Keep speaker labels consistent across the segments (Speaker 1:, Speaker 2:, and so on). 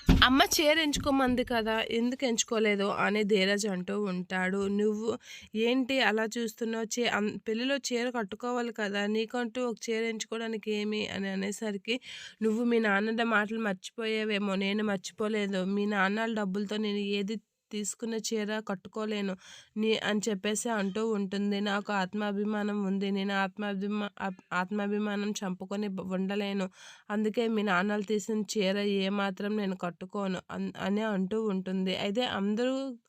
Speaker 1: అమ్మ చీర ఎంచుకోమంది కదా! ఎందుకు ఎంచుకోలేదు అని ధీరజ్ అంటూ ఉంటాడు. నువ్వు ఏంటి అలా చూస్తున్నావు? పెళ్ళిలో చీర కట్టుకోవాలి కదా! నీకంటూ ఒక చీర ఎంచుకోవడానికి ఏమి అని అనేసరికి, నువ్వు మీ నాన్నల మాటలు మర్చిపోయావేమో, నేను మర్చిపోలేదు. మీ నాన్నల డబ్బులతో నేను ఏది తీసుకున్న చీర కట్టుకోలేను అని చెప్పేసి అంటూ ఉంటుంది. నాకు ఆత్మాభిమానం ఉంది. నేను ఆత్మాభిమానం చంపుకొని ఉండలేను. అందుకే మీ నాన్నలు తీసిన చీర ఏమాత్రం నేను కట్టుకోను అని అంటూ ఉంటుంది. అయితే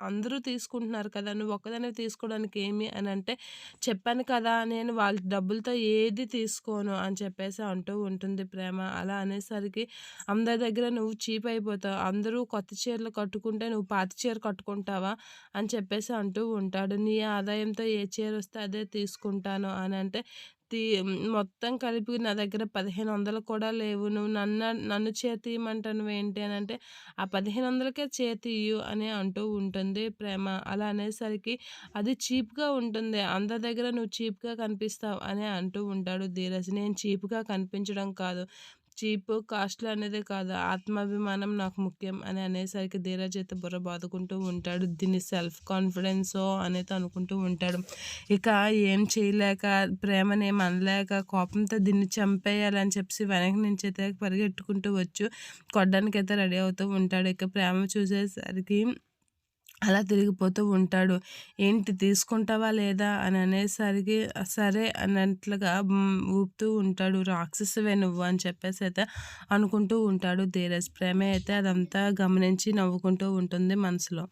Speaker 1: అందరూ తీసుకుంటున్నారు కదా! నువ్వు ఒక్కదానివే తీసుకోవడానికి ఏమి అని అంటే, చెప్పాను కదా! నేను వాళ్ళ డబ్బులతో ఏది తీసుకోను అని చెప్పేసి అంటూ ఉంటుంది ప్రేమ. అలా అనేసరికి అందరి దగ్గర నువ్వు చీప్ అయిపోతావు. అందరూ కొత్త చీరలు కట్టుకుంటే నువ్వు పాత చీర కట్టుకుంటావా? అని చెప్పేసి అంటూ ఉంటాడు. నీ ఆదాయంతో ఏ చీరొస్తే అదే తీసుకుంటాను అనంటే, తీ మొత్తం కలిపి నా దగ్గర 1500 కూడా లేవు. నువ్వు నన్ను చేతియమంటానువేంటి అనంటే, ఆ 1500కే చేతియ్యు అని అంటూ ఉంటుంది ప్రేమ. అలా అనేసరికి అది చీప్‌గా ఉంటుంది. అందరి దగ్గర నువ్వు చీప్‌గా కనిపిస్తావు అని అంటూ ఉంటాడు ధీరజ్. నేను చీప్‌గా కనిపించడం కాదు. చీప్, కాస్ట్‌లీ అనేది కాదు. ఆత్మాభిమానం నాకు ముఖ్యం అని అనేసరికి ధీరజ్ అయితే బుర్ర బాదుకుంటూ ఉంటాడు. దీన్ని సెల్ఫ్ కాన్ఫిడెన్సో అనేది అనుకుంటూ ఉంటాడు. ఇక ఏం చేయలేక, ప్రేమనేమి అనలేక, కోపంతో దీన్ని చంపేయాలని చెప్పేసి వెనక నుంచి అయితే పరిగెట్టుకుంటూ కొట్టడానికైతే రెడీ అవుతూ ఉంటాడు. ఇక ప్రేమ చూసేసరికి అలా తిరిగిపోతూ ఉంటాడు. ఏంటి తీసుకుంటావా లేదా అని అనేసరికి సరే అన్నట్లుగా ఊపుతూ ఉంటాడు. రాక్షసివే నువ్వు అని చెప్పేసి అయితే అనుకుంటూ ఉంటాడు ధీరజ్. ప్రేమ అయితే అదంతా గమనించి నవ్వుకుంటూ ఉంటుంది మనసులో.